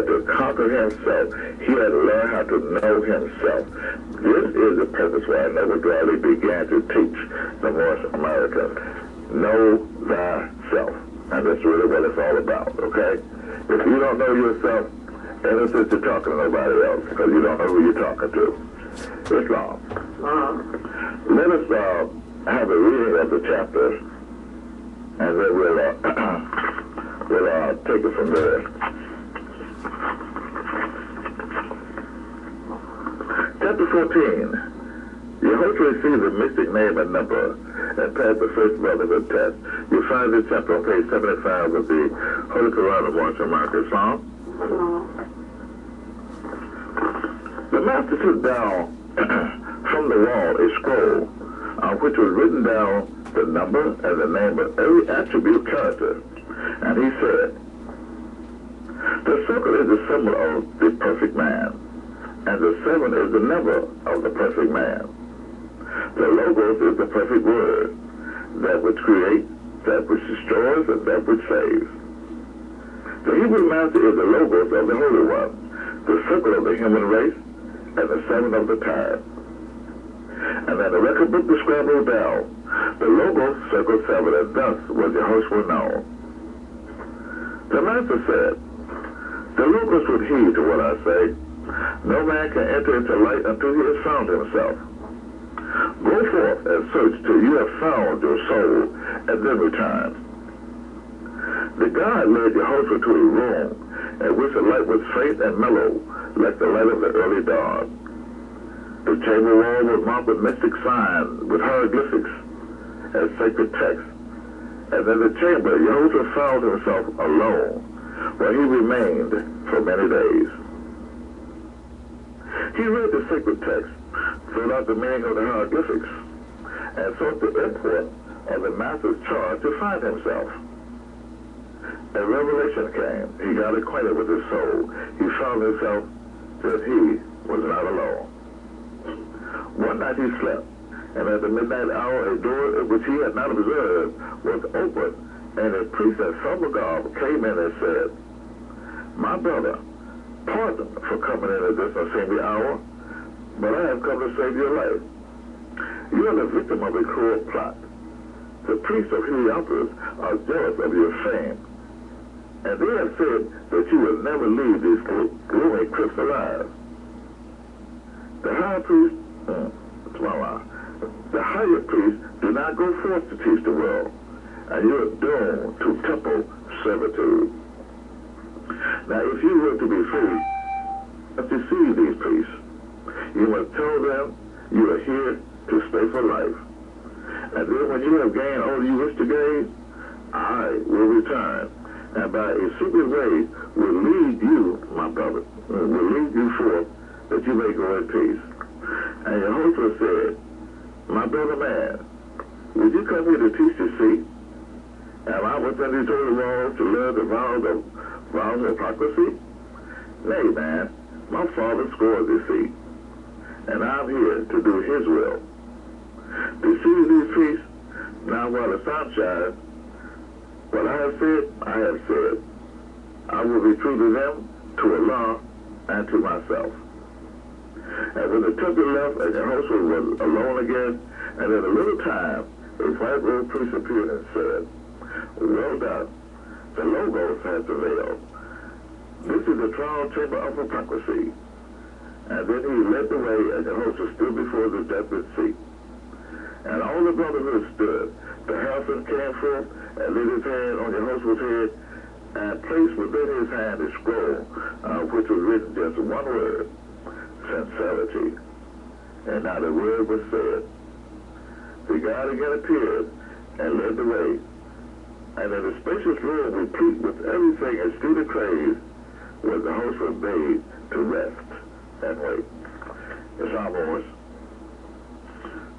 to conquer himself, he had to learn how to know himself. This is the purpose why Noble Drawley began to teach the Moorish Americans. Know thyself. And that's really what it's all about, okay? If you don't know yourself, in a sense you're talking to nobody else, because you don't know who you're talking to. It's wrong. Let us have a reading of the chapters, and then we'll take it from there. Chapter 14. Yehoshua received a mystic name and number and passed the first brotherhood test. You find this chapter on page 75 of the Holy Quran of Moorish America Psalm. The master took down from the wall a scroll on which was written down the number and the name of every attribute character. And he said, the circle is the symbol of the perfect man, and the 7 is the number of the perfect man. The logos is the perfect word, that which creates, that which destroys, and that which saves. The Hebrew master is the logos of the Holy One, the circle of the human race, and the 7 of the time. And then the record book described down, the logos circle 7, and thus was Yehoshua known. The master said, the logos would heed to what I say. No man can enter into light until he has found himself. Go forth and search till you have found your soul, and then return. The God led Yehoshua to a room in which the light was faint and mellow, like the light of the early dawn. The chamber wall was marked with mystic signs, with hieroglyphics, and sacred texts. And in the chamber, Yehoshua found himself alone, where he remained for many days. He read the sacred text, filled out the meaning of the hieroglyphics, and sought the import of the master's charge to find himself. A revelation came. He got acquainted with his soul. He found himself that he was not alone. One night he slept, and at the midnight hour a door which he had not observed was opened, and a priest in somber garb came in and said, my brother, pardon for coming in at this unseemly hour, but I have come to save your life. You are the victim of a cruel plot. The priests of Heliopolis are jealous of your fame, and they have said that you will never leave these gloomy crypts alive. The higher priest, the higher priests do not go forth to teach the world, and you are doomed to temple servitude. Now, if you were to be free, you must deceive these priests. You must tell them you are here to stay for life. And then when you have gained all you wish to gain, I will return, and by a secret way will lead you, my brother, will lead you forth that you may go in peace. And Yehoshua said, my brother man, would you come here to teach deceit? Am I within these holy walls to learn the vows of hypocrisy? Nay, man, my father scored deceit, and I'm here to do his will. Deceive these priests, now while the sun shines. What I have said, I have said. I will be true to them, to Allah, and to myself. And when the temple left and Yehoshua was alone again, and in a little time, a white-robed priest appeared and said, well done. The logos has prevailed. This is the trial chamber of hypocrisy. And then he led the way, and Yehoshua stood before the judgment seat. And all the brotherhood stood. The herald came forth and laid his hand on Yehoshua's head and placed within his hand a scroll, which was written just one word, sincerity. And now the word was said. The God again appeared and led the way. And in a spacious room replete with everything as student craze, was the host was made to rest and wait. It's our voice.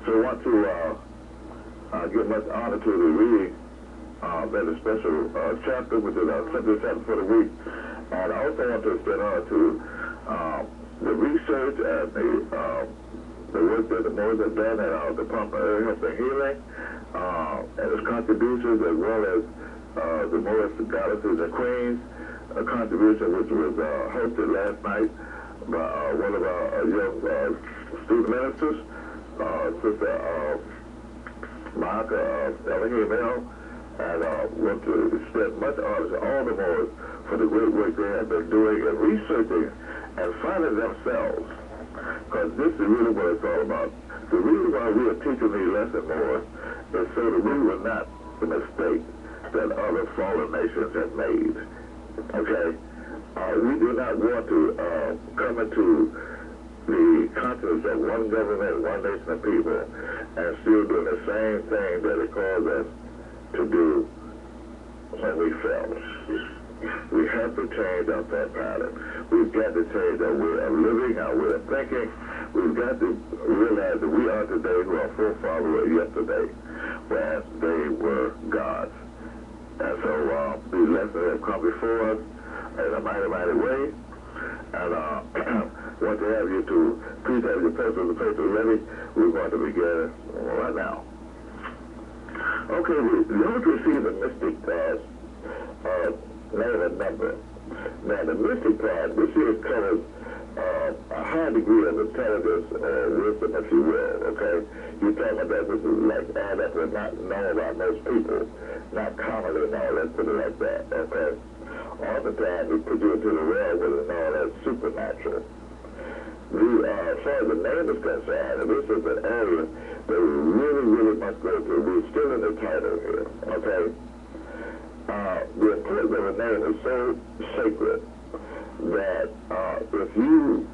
So I want to give much honor to the reading that a special chapter, which is our central chapter for the week. And I also want to extend honor to the research and the work that the Moors have done at our Department of Health and Healing, and its contributions, as well as the Moorish goddesses and queens, a contribution which was hosted last night by one of our young student ministers, Sister Micah Elohim, and want to extend much honor to all the Moors for the great work they have been doing and researching and finding themselves. Because this is really what it's all about. The reason why we are teaching these lessons more is so that we will not make the mistake that other fallen nations have made. Okay? We do not want to come into the conscience of one government, one nation of people, and still doing the same thing that it caused us to do when we fell. We have to change our thought pattern. We've got to change our way of living, our way of thinking. We've got to realize that we are today who our forefathers were yesterday, when they were gods. And so these lessons have come before us in a mighty, mighty way. And want to have you to please have your pencils and paper ready. We're going to begin right now. Okay, we always receive a mystic name and number. Now, the mystic part, this here covers a high degree of intelligence or wisdom, if you will, okay? You're talking about that this is like all that we're not known about most people, not commonly known, let's put it like that, okay? Oftentimes, we produce to the world what is known as supernatural. As far as the name is concerned, and this is an area that we really, really must go to. We're still in the title here, okay? The importance of a name is so sacred that if you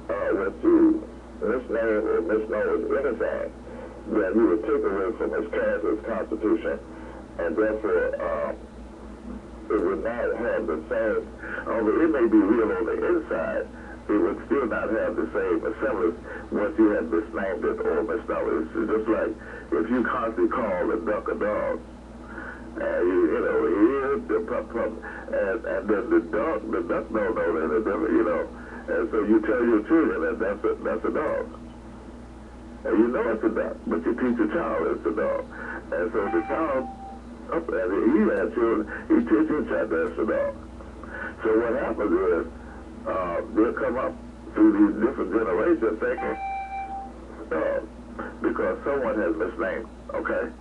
were to misname or misnotice anything, then you would take away from its character, its constitution, and therefore it would not have the same, although it may be real on the inside, it would still not have the same semblance once you have misnamed it or misnoticed. It's just like if you constantly call a duck a dog, and you know, the pup, and then the duck don't know any different, you know, and so you tell your children that that's a dog. And you know it's a duck, but you teach a child it's a dog. And so the child, up and he has children, he teaches his child that it's a dog. So what happens is, they'll come up through these different generations thinking, because someone has misnamed, okay?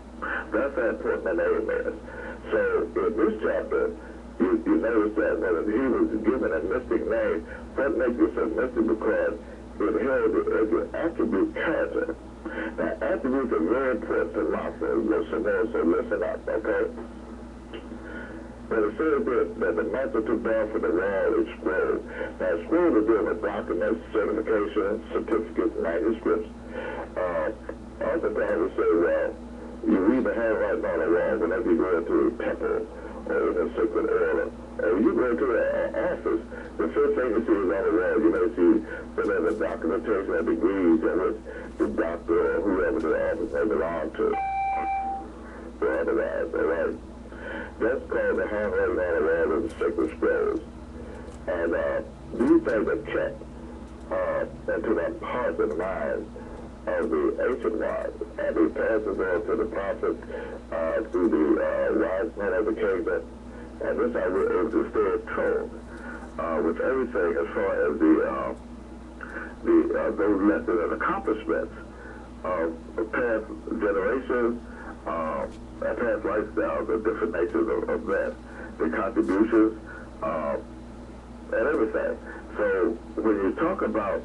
That's how important the name is. So in this chapter, you notice that when he was given a mystic name, that makes it so mystic because it held it as an attribute character. Now, attributes are very important to philosophers, so listen up, okay? But it says that the master took down from the wall a scroll. Now, a scroll is dealing with documents, certifications, certificates, manuscripts. Oftentimes we say, well, you read the handwriting on the wall whenever you go into a temple or in a sacred order. Or you go into an office, the first thing you see is on the wall. You may see whatever documentation and degrees in which the doctor or whoever the office may belong to. Or otherwise, all right? That's called the handwriting on the wall of the sacred scrolls. And these things are kept into the hearts and minds of the ancient ones, and he passes on to the prophets, to the wise men of the kingdom, and this is how we're able to stay in tune with everything as far as those lessons and accomplishments of past generations, past lifestyles of different natures of men, the contributions, and everything. So when you talk about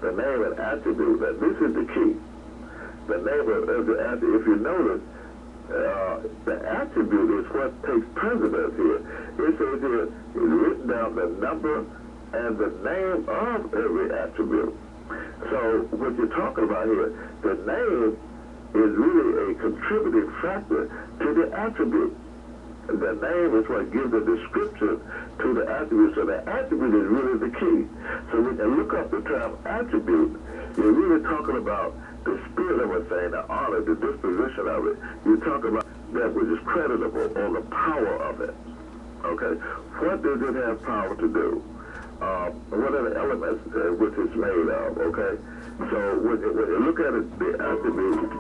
the name and attribute, that this is the key. The name of the attribute, if you notice, the attribute is what takes precedence here. It says here, it's written down the number and the name of every attribute. So what you're talking about here, the name is really a contributing factor to the attribute. The name is what gives a description to the attribute. So the attribute is really the key. So when you look up the term attribute, you're really talking about the spirit of a thing, the honor, the disposition of it. You're talking about that which is creditable or the power of it. Okay? What does it have power to do? What are the elements which it's made of? Okay? So when you look at it, the attribute,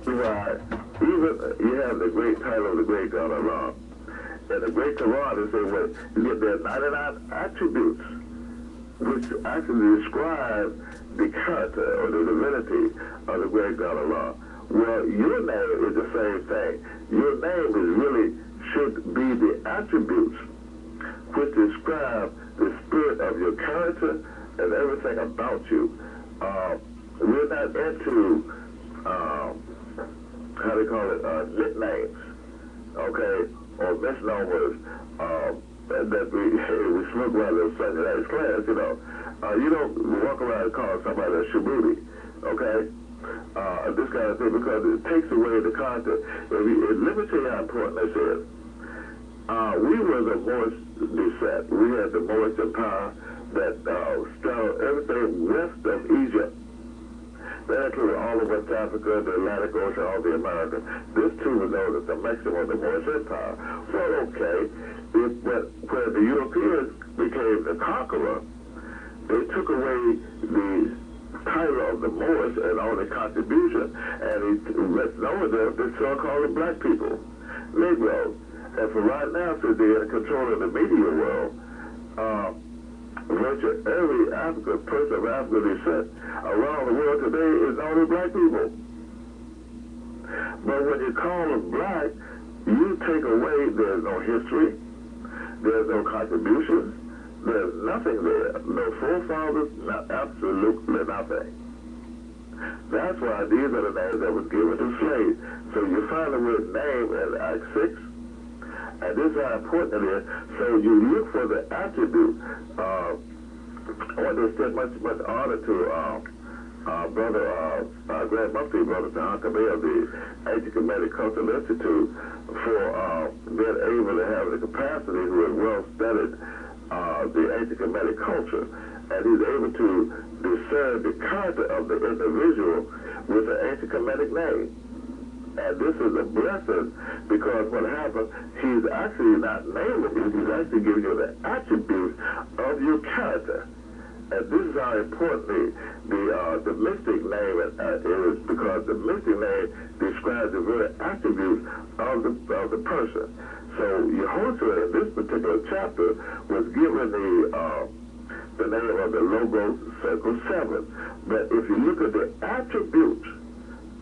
even you have the great title of the great God of in the Great Quran, they say, well, you get there 99 attributes which actually describe the character or the divinity of the great God Allah. Well, your name is the same thing. Your name is really should be the attributes which describe the spirit of your character and everything about you. We're not into, how do you call it, nicknames, okay, or misnomers that we smoke around in Sunday night class, you know. You don't walk around and call somebody a shabuti, okay? This kind of thing, because it takes away the content. Let me tell you how important this is. We were the Moorish descent. We had the Moorish empire that straddled everything west of Egypt. That included all of West Africa, the Atlantic Ocean, all the Americas. This too was known as the maximum of the Moorish empire. Well, okay, but when the Europeans became the conqueror, they took away the title of the Moorish and all the contribution, and let's know that the so-called black people, Negroes. And for right now, since they're in control of the media world, virtually every person of African descent around the world today is only black people. But when you call them black, you take away, there's no history, there's no contributions, there's nothing there, no forefathers, absolutely nothing. That's why these are the names that was given to slaves. So you find the word name in Acts 6, and this is how important it is. So you look for the attribute. I want to extend much honor to Brother Grand Mufti, Brother Tahanka Bey of the Ancient Kemetic Cultural Institute for being able to have the capacity who has well studied the ancient Kemetic culture, and he's able to discern the character of the individual with an ancient Kemetic name. And this is a blessing, because what happens, he's actually not naming you, he's actually giving you the attributes of your character. And this is how important the mystic name is, because the mystic name describes the very attributes of the person. So Yehoshua in this particular chapter was given the name of the Logos Circle 7. But if you look at the attributes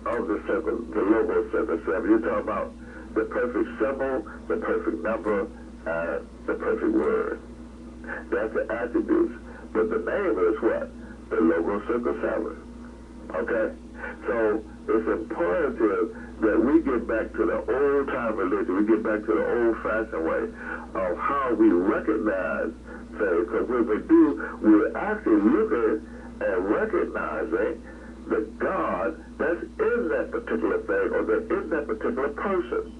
of the circle, the Logos Circle 7, you're talking about the perfect symbol, the perfect number, and the perfect word. That's the attributes. But the name is what? The Logos Circle 7. Okay? So it's imperative that we get back to the old-time religion, we get back to the old-fashioned way of how we recognize things. Because when we do, we're actually looking and recognizing the God that's in that particular thing or that's in that particular person.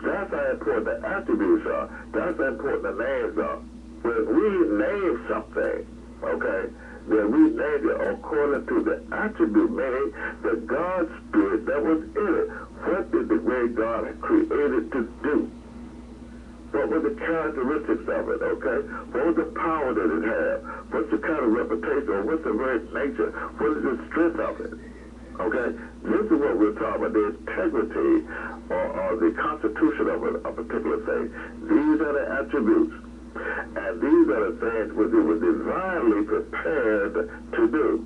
That's how important the attributes are. That's how important the names are. When we name something, okay, then we named it according to the attribute, meaning the God spirit that was in it. What did the great God created to do? What were the characteristics of it, okay? What was the power that it had? What's the kind of reputation, or what's the very nature? What is the strength of it? Okay? This is what we're talking about, the integrity or the constitution of a particular thing. These are the attributes. And these are the things which it was divinely prepared to do.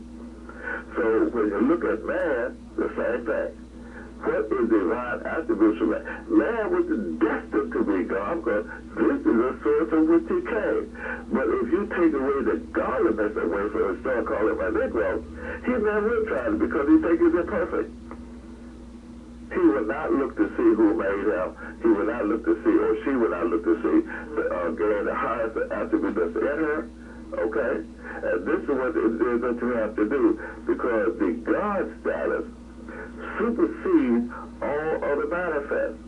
So when you look at man, the same thing. What is divine attributes of man? Man was destined to be God, because this is the source of which he came. But if you take away the godliness away from him, start calling him a Negro, he never will try it, because he thinks he's imperfect. He will not look to see who made him. He will not look to see, or she will not look to see, gain the highest attribute that's in her. Okay? And this is what it is that you have to do, because the God status supersedes all other manifests.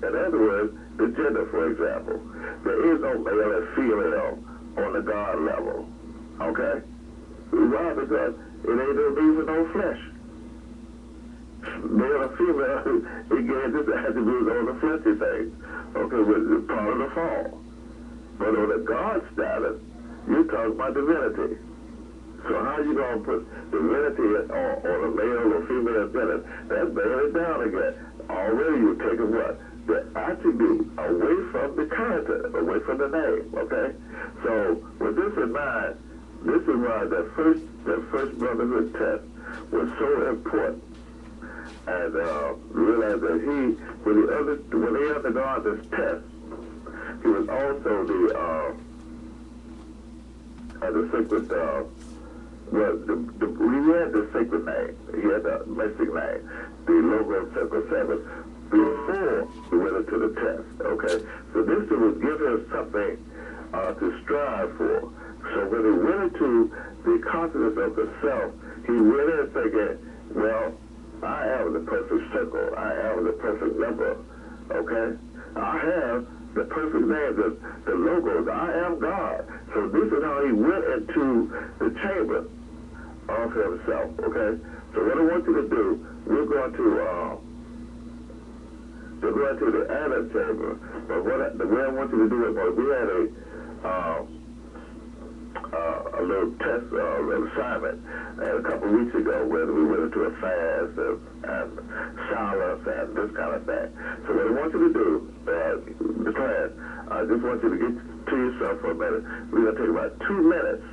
In other words, the gender, for example. There is no male and female on the God level. Okay? Why? Because it ain't no need for no flesh. Male or female, again, this attribute on the fleshy things. Okay, which is part of the fall. But on the God status, you're talking about divinity. So how you going to put divinity on a male or female gender? That's bringing it down again. Already you're taking what? The attribute away from the character, away from the name, okay? So with this in mind, this is why that first brotherhood test was so important. And realized that when he undergone this test, he was also the sacred, he had the sacred name. He had the mystic name, the logo Circle 7, before he went into the test, okay? So this would give him something to strive for. So when he went into the consciousness of the self, he went in thinking, well, I am the perfect circle. I am the perfect number, okay? I have the perfect name, the logos. I am God. So this is how he went into the chamber of himself, okay? So what I want you to do, we're going to go into the atom chamber. But the way I want you to do it, was we had a little test assignment a couple of weeks ago where we went into a fast and silence and this kind of thing. So what I want you to do, the class, I just want you to get to yourself for a minute. We're going to take about 2 minutes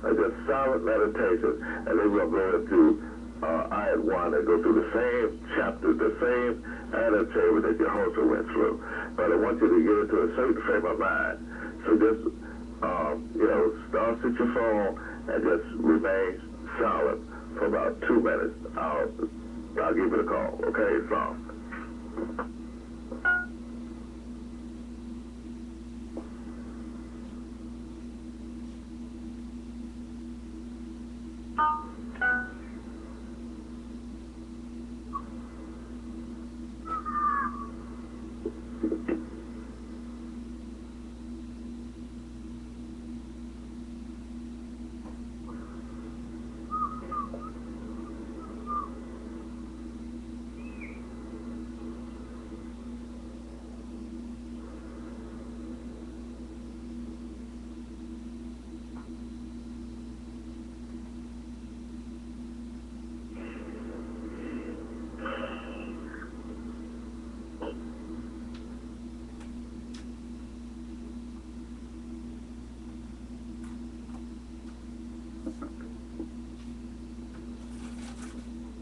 of just silent meditation, and then we're going to go into Ayat 1 and go through the same chapter, the same atom chamber that your host went through. But I want you to get into a certain frame of mind. So just start with your phone and just remain silent for about 2 minutes. I'll give it a call. Okay, so.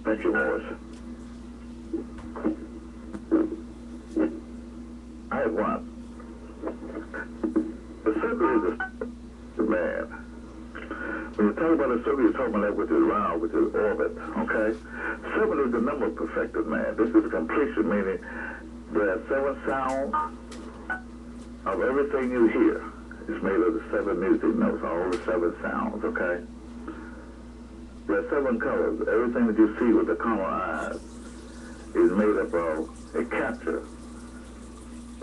Thank you, Morris. I have one. The circle is the man. When you talk about a circle, you're talking about that which is round, which is orbit, okay? 7 is the number of perfected man. This is completion, meaning there are 7 sounds of everything you hear. It's made of the 7 music notes, all the 7 sounds, okay? There are 7 colors. Everything that you see with the carnal eyes is made up of a capture,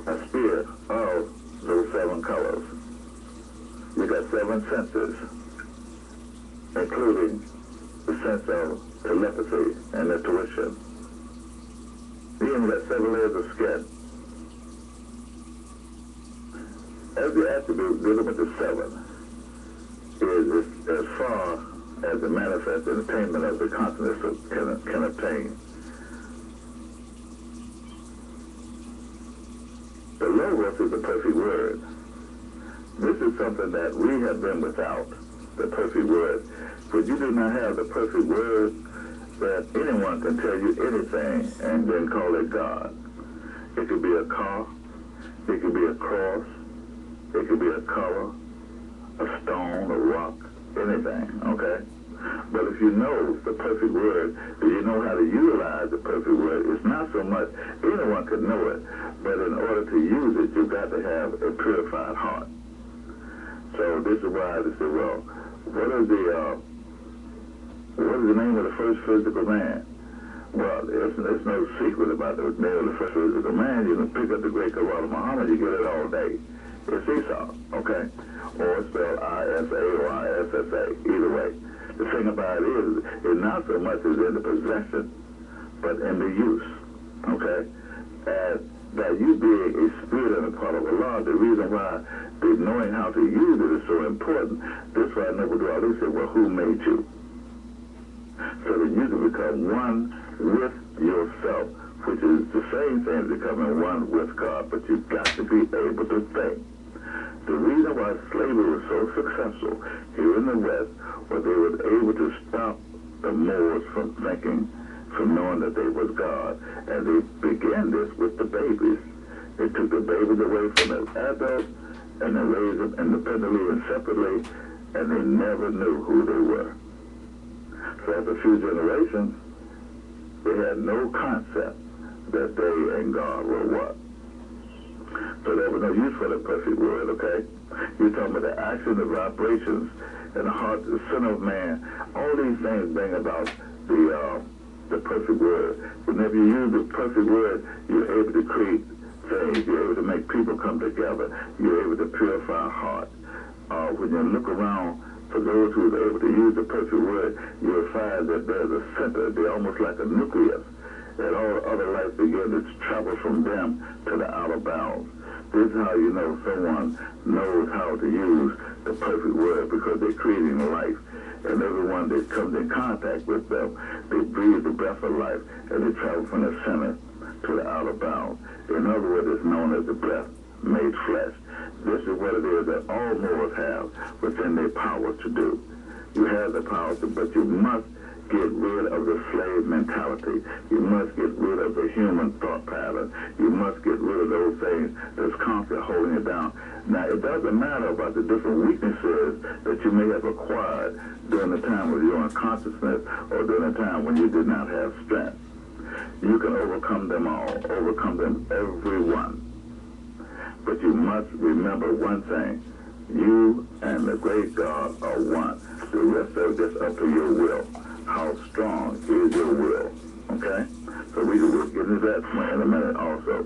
a sphere of those 7 colors. You got 7 senses, including the sense of telepathy and intuition. You even got 7 layers of skin. Every attribute dealing with the 7 is as far as the manifest and attainment of the consciousness can obtain. The logos is the perfect word. This is something that we have been without, the perfect word. But you do not have the perfect word, that anyone can tell you anything and then call it God. It could be a car, it could be a cross, it could be a color, a stone, a rock, anything, okay? But if you know the perfect word, if you know how to utilize the perfect word, it's not so much anyone can know it, but in order to use it, you've got to have a purified heart. So this is why they say, well, what is the name of the first physical man? Well, it's no secret about the name of the first physical man. You can pick up the great Quran of Muhammad, you get it all day. It's Esau, okay? Or it's spelled I-S-A or I-S-S-A, either way. The thing about it is, it's not so much as in the possession, but in the use, okay? And that you being a spirit and a part of Allah, the reason why knowing how to use it is so important. This is why Noble Dwali said, well, who made you? So that you can become one with yourself, which is the same thing as becoming one with God, but you've got to be be able to think. The reason why slavery was so successful here in the West was they were able to stop the Moors from thinking, from knowing that they was God. And they began this with the babies. They took the babies away from the adults and they raised them independently and separately, and they never knew who they were. So after a few generations, they had no concept that they and God were what. So there was no use for the perfect word, okay? You're talking about the action, the vibrations, and the heart, the center of man. All these things bring about the perfect word. Whenever you use the perfect word, you're able to create things. You're able to make people come together. You're able to purify a heart. When you look around, for those who are able to use the perfect word, you'll find that there's a center. They're almost like a nucleus. And all other life begin to travel from them to the outer bounds. This is how you know someone knows how to use the perfect word, because they're creating life. And everyone that comes in contact with them, they breathe the breath of life, and they travel from the center to the outer bounds. In other words, it's known as the breath made flesh. This is what it is that all Moors have within their power to do. You have the power to, but you must get rid of the slave mentality. You must get rid of the human thought pattern. You must get rid of those things that's constantly holding it down. Now, it doesn't matter about the different weaknesses that you may have acquired during the time of your unconsciousness or during the time when you did not have strength. You can overcome them all, overcome them, every one. But you must remember one thing. You and the great God are one. The rest of it is up to your will. How strong is your will? Okay? So we will get into that in a minute also.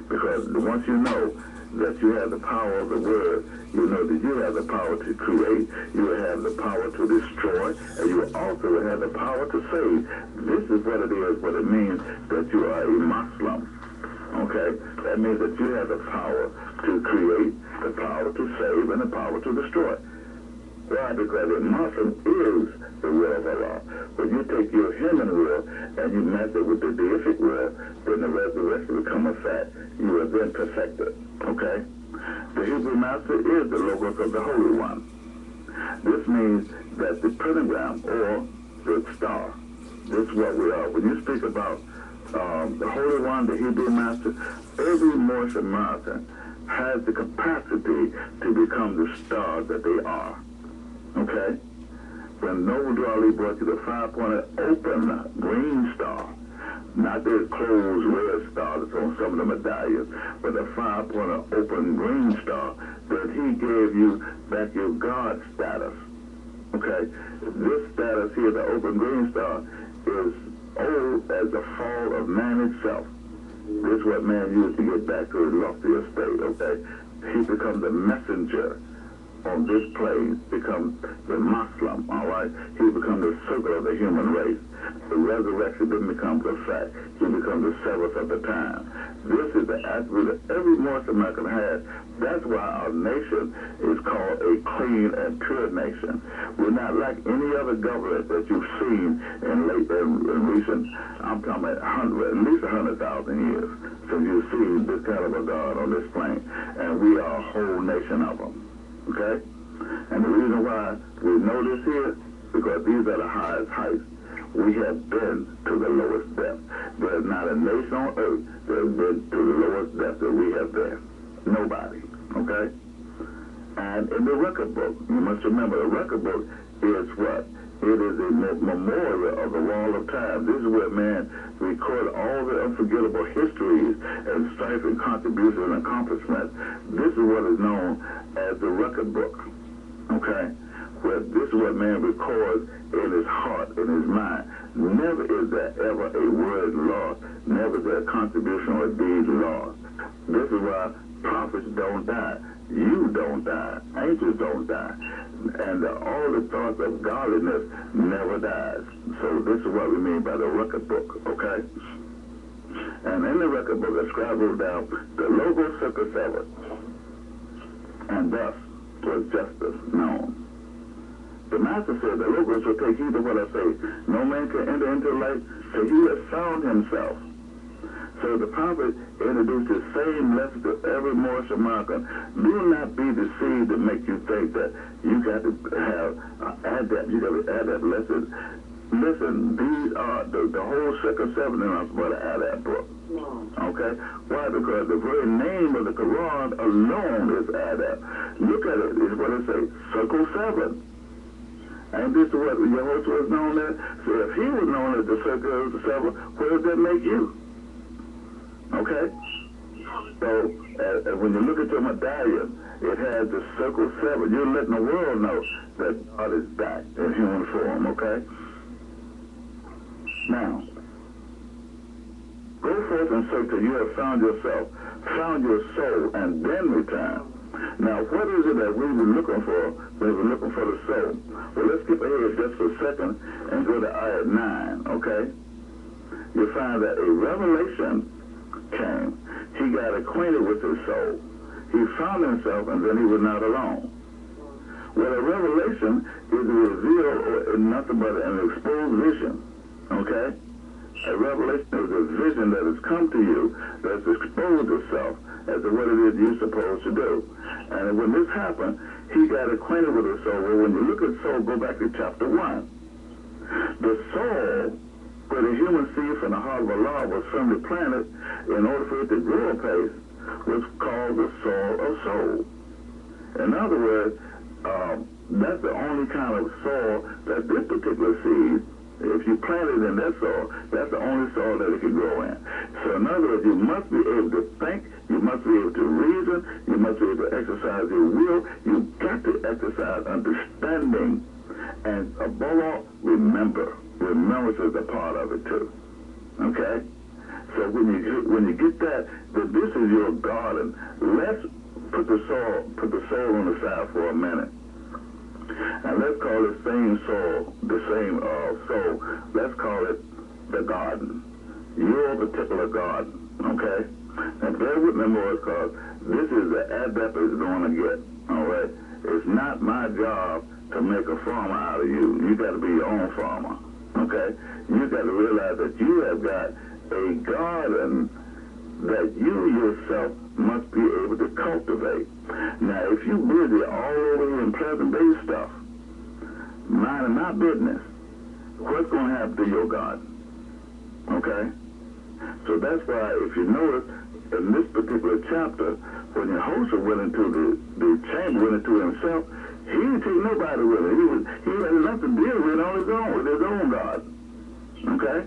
Because once you know that you have the power of the word, you know that you have the power to create, you will have the power to destroy, and you also will have the power to save. This is what it is, what it means that you are a Muslim. Okay? That means that you have the power to create, the power to save, and the power to destroy. Why? Because a Muslim is the will of Allah. When you take your human will and you match it with the deific will, then the resurrection becomes a fact. You are then perfected. Okay? The Hebrew master is the logos of the Holy One. This means that the pentagram or the star, this is what we are. When you speak about the Holy One, the Hebrew master, every Moorish American has the capacity to become the star that they are. Okay? When Noble Ali brought you the 5-pointed open green star, not the closed red star that's on some of the medallions, but the 5-pointed open green star, that he gave you back your God status. Okay? This status here, the open green star, is old as the fall of man itself. This is what man used to get back to his loftier state, okay? He becomes a messenger on this plane, becomes the Muslim, all right? He becomes the circle of the human race. The resurrection then becomes a fact. He becomes the seventh of the time. This is the attribute that every Moorish American has. That's why our nation is called a clean and pure nation. We're not like any other government that you've seen in recent, I'm talking about at least 100,000 years since you've seen this kind of a God on this plane. And we are a whole nation of them. Okay? And the reason why we know this here, because these are the highest heights. We have been to the lowest depth. There's not a nation on earth that has been to the lowest depth that we have been. Nobody. Okay? And in the record book, you must remember, the record book is what? It is a memorial of the wall of time. This is where man record all the unforgettable histories and strife and contributions and accomplishments. This is what is known as the record book. Okay? Where this is what man records in his heart, in his mind. Never is there ever a word lost. Never is there a contribution or a deed lost. This is why prophets don't die. You don't die. Angels don't die. And all the thoughts of godliness never dies. So this is what we mean by the record book, okay? And in the record book, I scribbled down the logo circle 7. And thus was justice known. The master said, the logos will take heed of what I say. No man can enter into light till he has found himself. So the prophet introduced the same lesson to every Moorish American. Do not be deceived to make you think that you got to have adept. You got to adept lessons. Listen, these are the whole second 7 in us but an adept book. Okay? Why? Because the very name of the Quran alone is adept. Look at it. It's what it says. Circle 7. And this is what Yehoshua was known as. So if he was known as the circle of the 7, what does that make you? Okay? So, when you look at your medallion, it has the circle 7. You're letting the world know that God is back in human form, okay? Now, go forth and search till you have found yourself, found your soul, and then return. Now, what is it that we were looking for when we were looking for the soul? Well, let's skip ahead just for a second and go to ayat 9, okay? You'll find that a revelation came. He got acquainted with his soul. He found himself, and then he was not alone. Well, a revelation is a reveal or nothing but an exposed vision, okay? A revelation is a vision that has come to you that's exposed itself as to what it is you're supposed to do. And when this happened, he got acquainted with his soul. Well, when you look at soul, go back to chapter 1. The soul, where the human seed from the heart of Allah was firmly planted in order for it to grow apace, was called the soul of soul. In other words, that's the only kind of soul that this particular seed, if you plant it in that soil, that's the only soil that it can grow in. So in other words, you must be able to think, you must be able to reason, you must be able to exercise your will, you've got to exercise understanding, and above all, remember. Remembrance is a part of it too. Okay? So when you get that this is your garden, let's put the soul on the side for a minute. And let's call this same soul, the same soul, let's call it the garden. Your particular garden, okay? And bear with me more, because this is the adept is going to get, all right? It's not my job to make a farmer out of you. You got to be your own farmer, okay? You got to realize that you have got a garden that you yourself must be able to cultivate. Now, if you're busy all over here in Pleasant Bay stuff, minding my business, what's going to happen to your garden? Okay? So that's why, if you notice, in this particular chapter, when Yehoshua went into the chamber, went into himself, he didn't take nobody with him. He had enough to deal with on his own, with his own garden. Okay?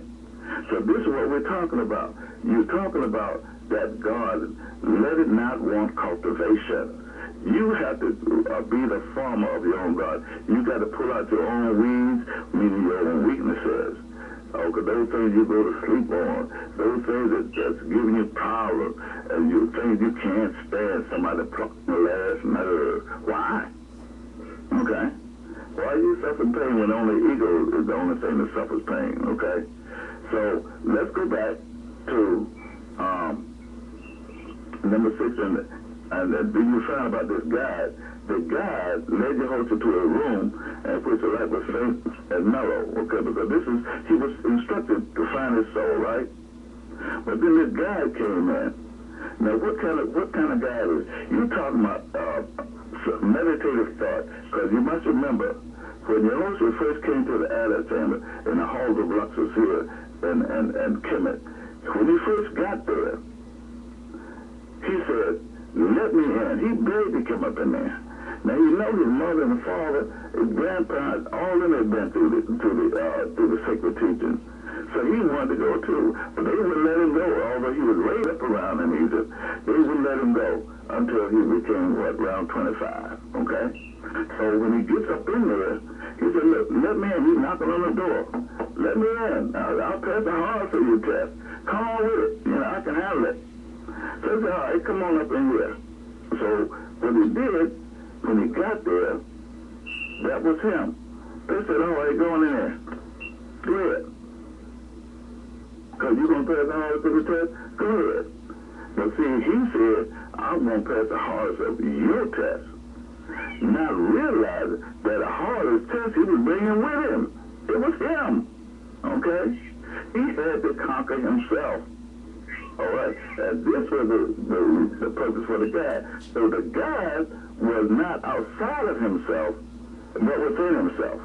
So this is what we're talking about. You're talking about that garden. Let it not want cultivation. You have to be the farmer of your own garden. You got to pull out your own weeds, meaning your own weaknesses. Okay, those things you go to sleep on, those things that's giving you power, and you things you can't stand, somebody plucking your last nerve. Why? Okay? Why are you suffering pain when only ego is the only thing that suffers pain? Okay? So let's go back to number 6, and you find about this guide. The guide led Yehoshua to a room and which the light was faint and mellow. Okay, because he was instructed to find his soul, right? But then this guide came in. Now, what kind of guide is? You're talking about meditative thought, because you must remember when Yehoshua first came to the Adder chamber in the halls of Luxus here and Kemet, when he first got there, he said, "Let me in." He begged to come up in there. Now you know his mother and father, his grandparents, all of them had been through the sacred teachings. So he wanted to go too, but they wouldn't let him go. Although he was raised up around in Egypt, they wouldn't let him go until he became around 25. Okay. So when he gets up in there, he said, "Look, let me in." He's knocking on the door. "Let me in. I'll pass the hard for you test. Come on with it. I can handle it." So he said, "All right, come on up in here." So what he did, when he got there, that was him. They said, "All right, go in there. Go ahead. Because you're going to pass the hardest of the test? Go ahead." But see, he said, "I'm going to pass the hardest of your test." Not realizing that the hardest test he was bringing with him. It was him. Okay? He had to conquer himself. All right. And this was the purpose for the guide. So the guide was not outside of himself, but within himself.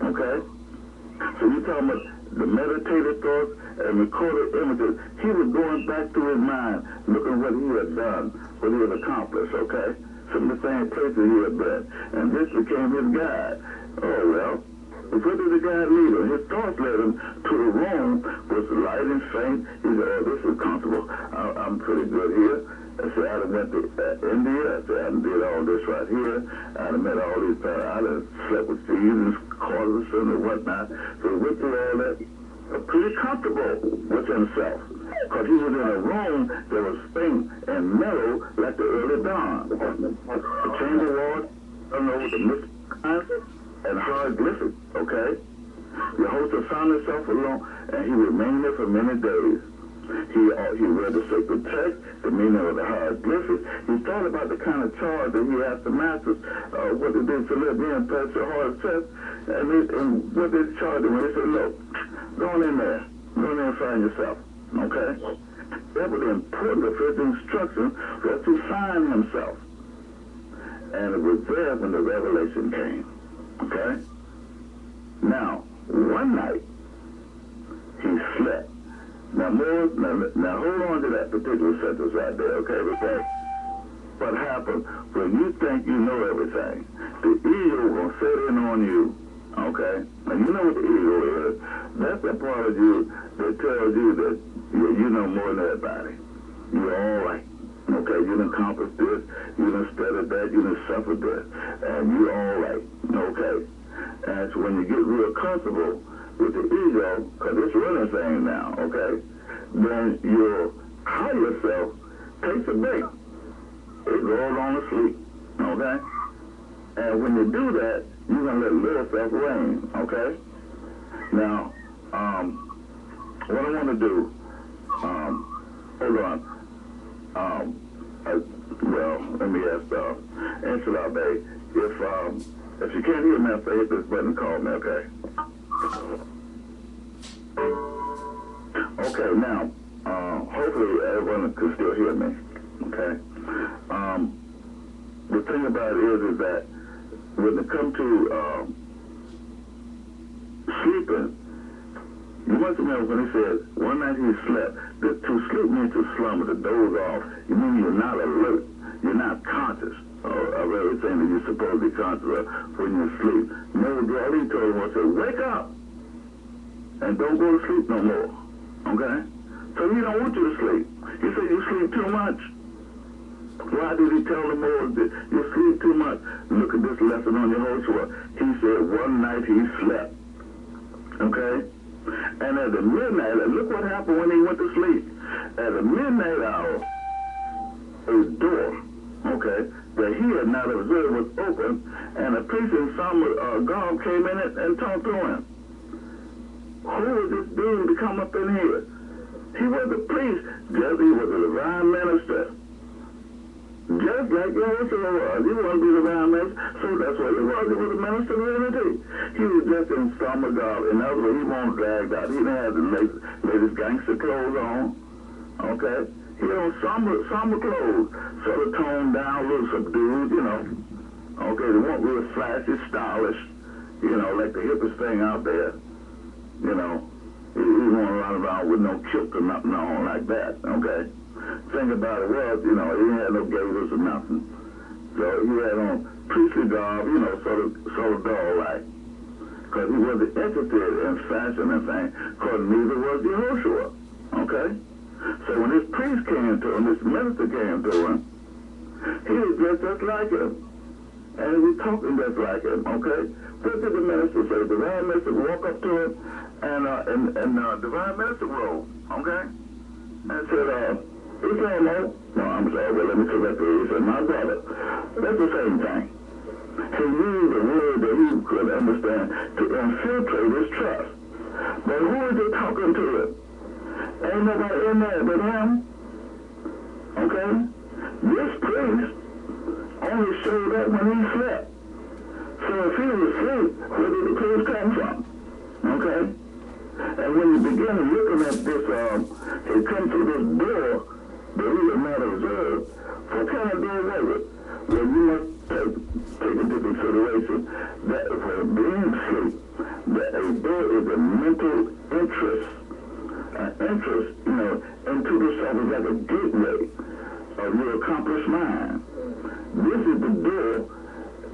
Okay? So you're talking about the meditative thoughts and recorded images. He was going back through his mind, looking what he had done, what he had accomplished, okay? Some of the same places he had been. And this became his guide. Oh, well, where did the guide lead him? His thoughts led him to the room, was light and faint. He said, oh, this is comfortable. I'm pretty good here. I said, I done went to India. I said, I done did all this right here. I done met all these people. I done slept with thieves and causes and whatnot. So he went through all that. Pretty comfortable with himself. Because he was in a room that was faint and mellow like the early dawn. The chamber walls, I don't know, with the mystic and hieroglyphics, okay? The host had found himself alone, and he remained there for many days. He read the sacred text, the meaning of the hieroglyphics. He thought about the kind of charge that he asked the masters, what they did to live in, pass the hard test, and what they charged him. They said, look, go on in there. Go in there and find yourself, okay? That was the importance of his instruction was to find himself. And it was there when the revelation came, okay? Now, one night, he slept. Now hold on to that particular sentence right there, okay? Because what happens when you think you know everything, the ego will set in on you, okay? And you know what the ego is. That's the part of you that tells you that you know more than everybody. You're all right. Okay, you done accomplished this, you done studied that, you done suffered this, and you're all right. Okay? And so when you get real comfortable with the ego, because it's running things now, okay, then your higher self takes a break. It goes on to sleep, okay? And when you do that, you're going to let little self reign, okay? Now, what I want to do, hold on. Well, let me ask, Angela Bay, if you can't hear me, I'll say hit this button and call me, okay? Okay, now, hopefully everyone can still hear me, okay? The thing about it is that when it comes to sleeping, you must remember when he said, one night he slept, to sleep means to slumber, to doze off. You mean you're not alert, you're not conscious of everything that you're supposed to be conscious of when you sleep. No, all he told him was, wake up and don't go to sleep no more, okay? So he don't want you to sleep. He said you sleep too much. Why did he tell the Moors that you sleep too much? Look at this lesson on your Joshua. He said one night he slept, okay? And at the midnight, look what happened when he went to sleep. At the midnight hour, a door, okay, that he had not observed was open, and a priest in some garb came in it and talked to him. Who was this being to come up in here? He was a priest, just he was a divine minister. Just like Yahushua was. He wasn't the divine minister, so that's what he was. He was a minister of unity. He was just in summer garb. In other words, he wasn't dragged out. He didn't have the latest gangster clothes on. Okay? He had on summer clothes. Sort of toned down, a little subdued, you know. Okay, they weren't real flashy, stylish, you know, like the hippest thing out there. You know, he won't run around with no kilt or nothing on like that, okay? Thing about it was, you know, he had no gaiters or nothing. So he had on priestly garb, you know, sort of dull-like. Because he wasn't interested in fashion and things, because neither was Yehoshua, okay? So when this priest came to him, this minister came to him, he was dressed just like him. And he was talking just like him, okay? What did the minister say? The divine minister walked up to him, and divine minister rose, okay? And said, he said, no, I'm sorry, but let me correct you. He said, my brother, that's the same thing. He used a word that he could understand to infiltrate his trust. But who is he talking to? Ain't nobody in there but him. Okay? This priest only showed up when he slept. So if he was asleep, where did the priest come from? Okay? And when you begin looking at this, he come through this door that we have not observed. What kind of door was it? Well, you must take into consideration that for being asleep, that a door is a mental interest. An interest, into the self is like a gateway of your accomplished mind. This is the door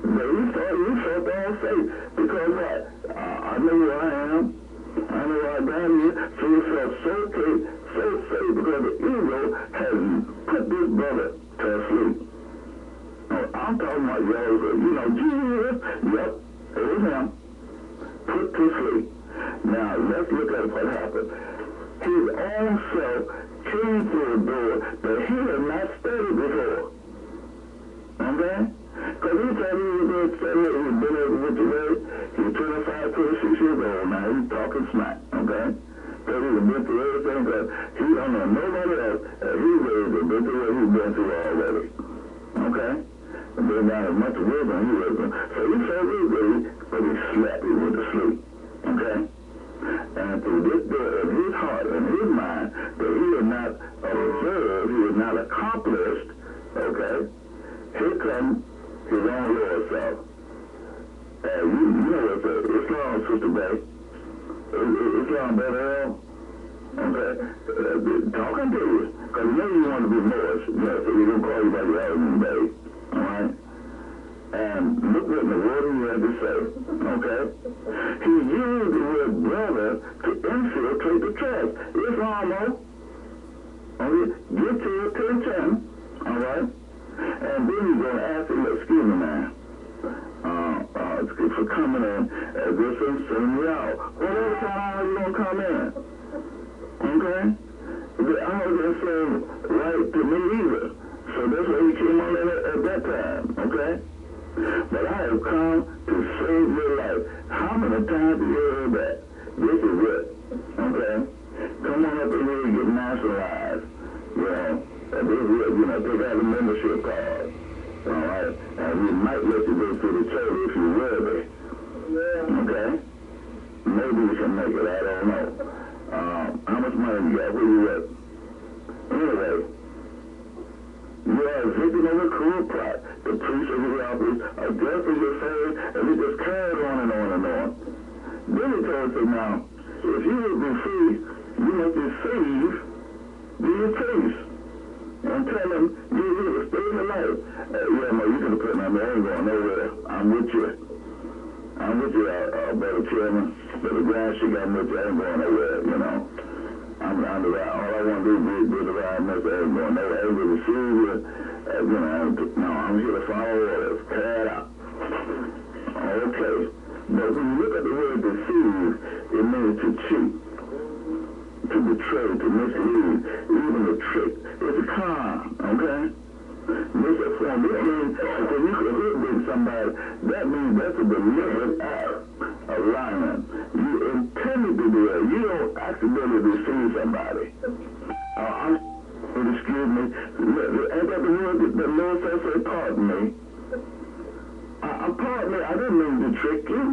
that you felt all safe. Because what? I know where I am. I know where I got here. So you felt so safe because the ego has put this brother to sleep. I'm talking about y'all, Jesus. Yep, it was him. Put to sleep. Now, let's look at what happened. His own self came through a door that he had not studied before. Okay? Because he thought he was going to study it. He had been able to way. He was 25, 26 years old. Now he's talking smack. Okay? Because he had been through everything, but he don't know nobody else. He's been through what he's been through already. Okay? And then now as much wisdom he was. So he felt easy, but he slept. He went to sleep. Okay? And through this door of his heart and his mind that he had not observed, he had not accomplished, okay, here comes his own Lord self. And you know what's up. Islam, Sister Bay. Islam, Brother Earl. Okay? Talking to you. Because you know you want to be Moorish. So we're going to call you by your own Bay. Alright? And look what in the word he had to say. Okay? He used the word brother to infiltrate the church. Islam, okay? Get to attention. Alright? And then you're going to ask him, excuse me, man. For coming in as this and sending me out. Whatever time are you going to come in? Okay? I wasn't saying right to me either. So that's why he came on in at that time. Okay? But I have come to save your life. How many times have you heard that? This is it. Okay? Come on up in here and get nationalized. And this is it. Take out the membership card. Alright? And we might let you go through the church if you're worthy. Okay? Maybe we can make it. I don't know. How much money you got? Where you at? Anyway. You are a victim of a cruel plot. The priests of the robbers are death of your faith, and it just carried on and on and on. Then he told us now, if you would be free, you must deceive the priest. And tell them, you will stay in the life. You can put my man, ain't going nowhere. I'm with you, Brother Chairman. But the ground she got with you, I ain't going nowhere, I'm the right. All I want to do is be the right message. I ain't going nowhere. I ain't going to deceive you. No, I'm here to follow orders. Tear it out. Okay. But when you look at the word deceive, it means to cheat, to betray, to mislead, even a trick. It's a con, okay? This is form. This means when you can hoodwink somebody, that means that's a deliberate act of lying. You intended to do it. You don't accidentally deceive somebody. Excuse me. Ain't that the word that the Lord says, pardon me? Pardon me. I didn't mean to trick you.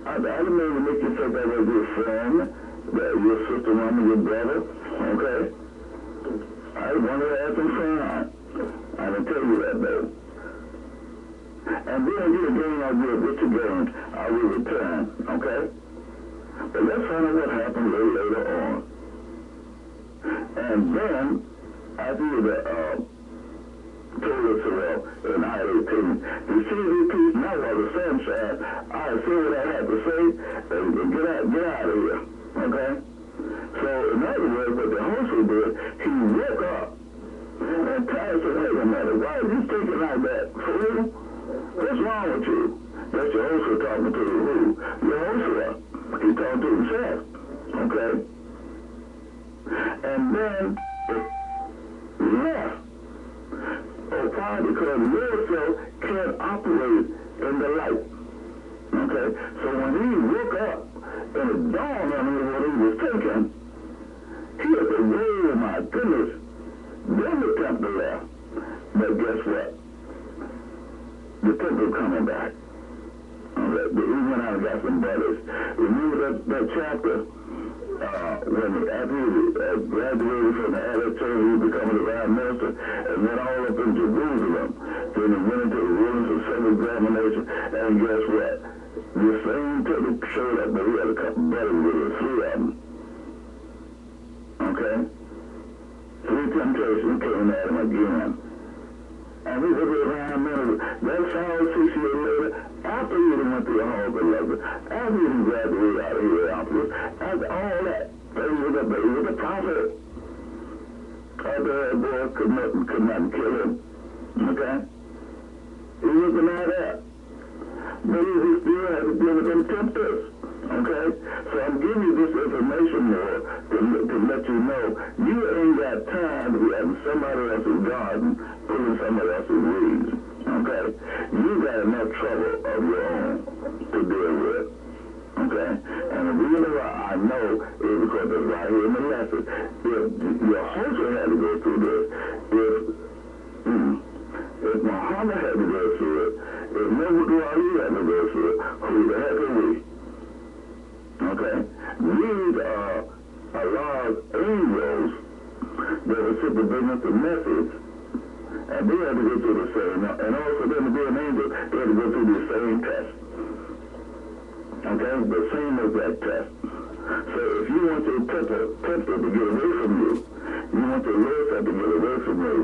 I didn't mean to make you think that was your friend, that your sister, woman, your brother. Okay? I wanted to have some fun. I didn't tell you that, though. And then you again, I'll do what you gained. I will return. Okay? But let's find out what happened later on. And then, after you told us in I-18, you see these people now while the sun shines, I see what I had to say, and get out of here. Okay? So, in other words, what the host did, he woke up and Tyler said, wait a minute, why are you thinking like that? For real? What's wrong with you? That's your host talking to who? Your host, he talking to himself. Okay? And then left. Why? Because yourself can't operate in the light. Okay? So when he woke up and it dawned on him what he was thinking, he had to, oh my goodness, then the temple left. But guess what? The temple coming back. He went out and got some brothers. Remember that chapter after he graduated from the Adventist Church, he became a divine minister, and went all up in Jerusalem. Then he went into the wilderness of self-examination, and guess what? The same technique showed up, but he had a couple brothers with him, 3 of them. Okay? 3 temptations came at him again. And he was a divine minister. That's how 6 years later, after he went through the halls of leather, after he graduated out of here afterwards, after all that, he was a prophet. Other boys could not kill him. Okay? He wasn't all that. But he still had to deal with them tempters. Okay? So I'm giving you this information more to let you know you ain't got time to be in somebody else's garden pulling somebody else's weeds. Okay? You got enough trouble of your own to deal with. Okay? And the reason why I know is because it's right here in the lesson. If your husband had to go through this, if Muhammad had to go through it, if Muhammad Ali had to go through it, who the heck are we? Okay? These are Allah's angels that were sent to bring us the message. And they had to go through the same, and also them to be an angel, they had to go through the same test. Okay? The same exact test. So if you want your tempter to get away from you, you want your Lord to get away from you,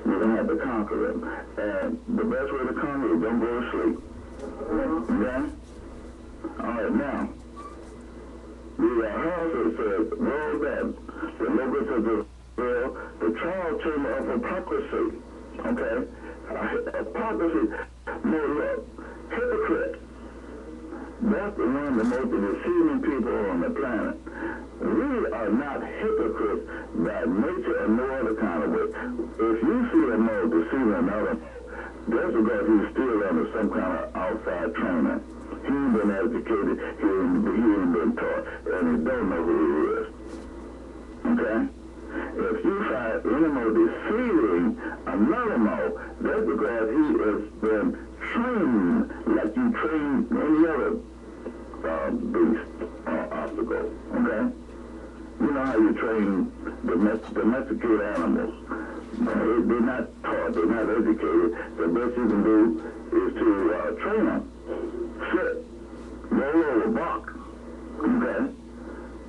you're going to have to conquer him. And the best way to conquer is don't go to sleep. Okay? Alright, now, the also says, well then, the logos of the trial chamber of hypocrisy. Okay? Hypocrisy, no look, hypocrite. That's the one of the most deceiving people on the planet. We are not hypocrites by nature or no other kind of way. If you see a mole deceiving another, that's because he's still under some kind of outside training. He ain't been educated, he ain't been taught, and he don't know who he is. Okay? If you find any mole deceiving another mole, that's because he has been trained like you train any other beast or obstacle. Okay? You know how you train domesticated animals. They're not taught, they're not educated. The best you can do is to train them. Sit, roll over, bark. Okay?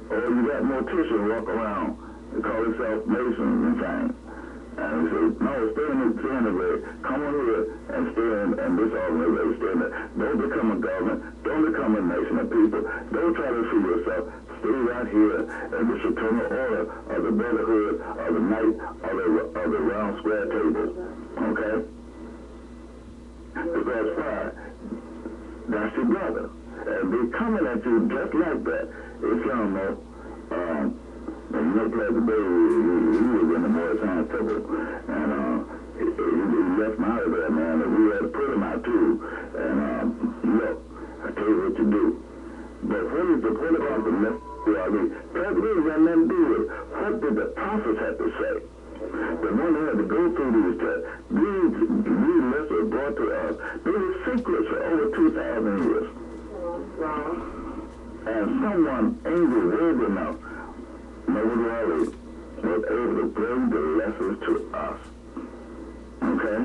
Or you got morticians walk around. They call themselves masons and things. And he said, no, stay in the way. Come on here and stay in this organization. Stay in there. Don't become a government. Don't become a nation of people. Don't try to free yourself. Stay right here in this eternal order of the brotherhood, of the night, of the round square table. Okay? Because why? That's your brother. And they're coming at you just like that. Islam, and you know, Plaza Bay, he was in the Moorish temple, and he left him out of there, man, and we had to put him out too. And look, I tell you what you do. But what about the message? Plaza Bay got nothing to do with it. What did the prophets have to say? The one who had to go through these tests, these lists were brought to us. They were secrets for over 2,000 years. And someone angry worthy enough, Muhammad Ali, was able to bring the lessons to us. Okay?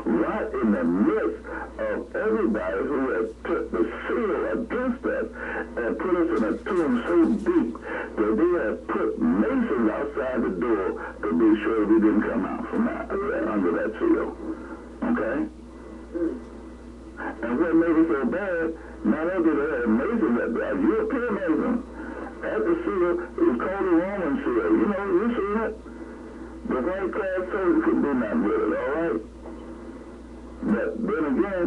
Right in the midst of everybody who had put the seal against us and put us in a tomb so deep that they had put masons outside the door to be sure we didn't come out from under that seal. Okay? And what made it so bad, not only did they have masons, a European mason, at the seal, it was called the Roman seal. You know, you seen it? The white class soldiers couldn't do nothing with it, all right? But then again,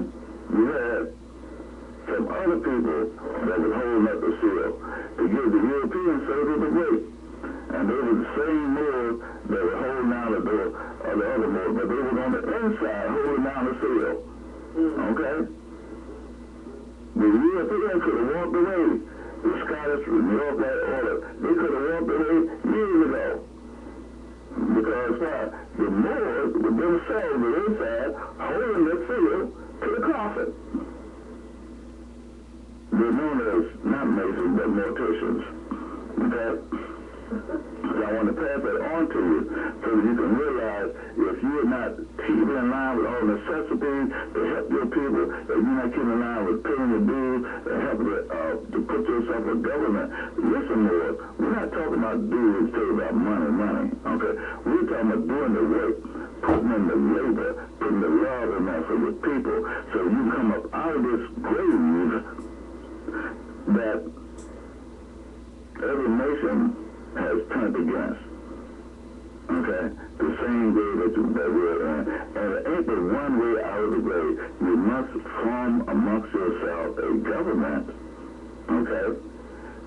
you had some other people that was holding up the seal to give the European soldiers a break. And they were the same Moors that were holding down the door of the other Moors, but they were on the inside holding down the seal. Okay? The Europeans could have walked away. The Scottish, New York, that order, they could have walked away years ago. Because why? The Moors were themselves on the inside holding the seal to the coffin. They're known as not masons, but morticians. Okay? So I want to pass that on to you so that you can realize if you're not keeping in line with all necessities to help your people, if you're not keeping in line with paying your dues, and helping to put yourself in government, listen more. We're not talking about dues, talking about money, okay? We're talking about doing the work, putting in the labor, putting the love in there for your people so you can come up out of this grave that every nation has turned against. Okay? The same way that we're in. And it ain't but one way out of the grave. You must form amongst yourself a government, okay?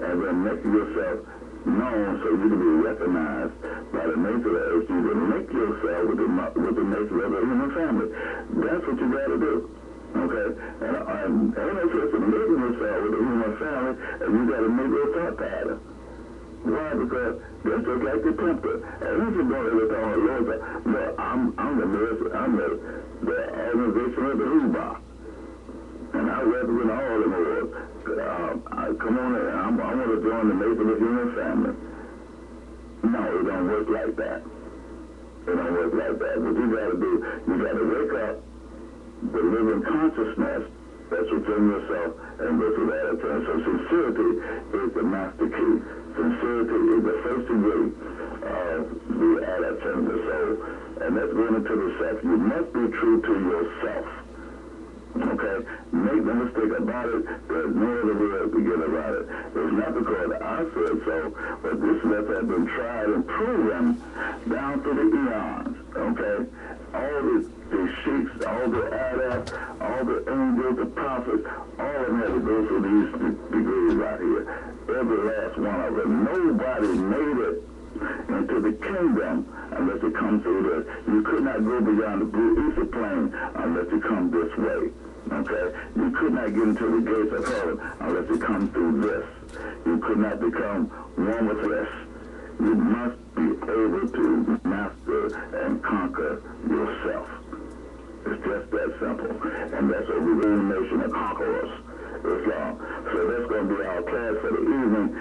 And then make yourself known so you can be recognized by the nature of the earth. You can make yourself with the nature of the human family. That's what you got to do. Okay? And ain't no sense in making yourself with the human family, and you got to make your thought pattern. Why? Because that's just like the tempter. And this is going to look on the Lord. Look, I'm the organization of the Ruba. And I represent all the Moors. Come on in. I want to join the nation of the human family. No, it don't work like that. It don't work like that. What you got to do, you got to wake up, the living consciousness that's within yourself, and go through that attitude. So sincerity is the master key. Sincerity is the first degree of the attitude of the soul. And that's going into the self. You must be true to yourself. Okay? Make no mistake about it. There's no other way to get about it. It's not because I said so, but this method has been tried and proven down through the eons. Okay? All the sheiks, all the adepts, all the angels, the prophets, all of them had to go through these degrees right here. Every last one of them. Nobody made it into the kingdom unless it comes through this. You could not go beyond the blue ether plane unless you come this way. Okay? You could not get into the gates of heaven unless you come through this. You could not become one with this. You must be able to master and conquer yourself. It's just that simple. And that's what we're in the nation of conquerors. Islam. So that's going to be our class for the evening.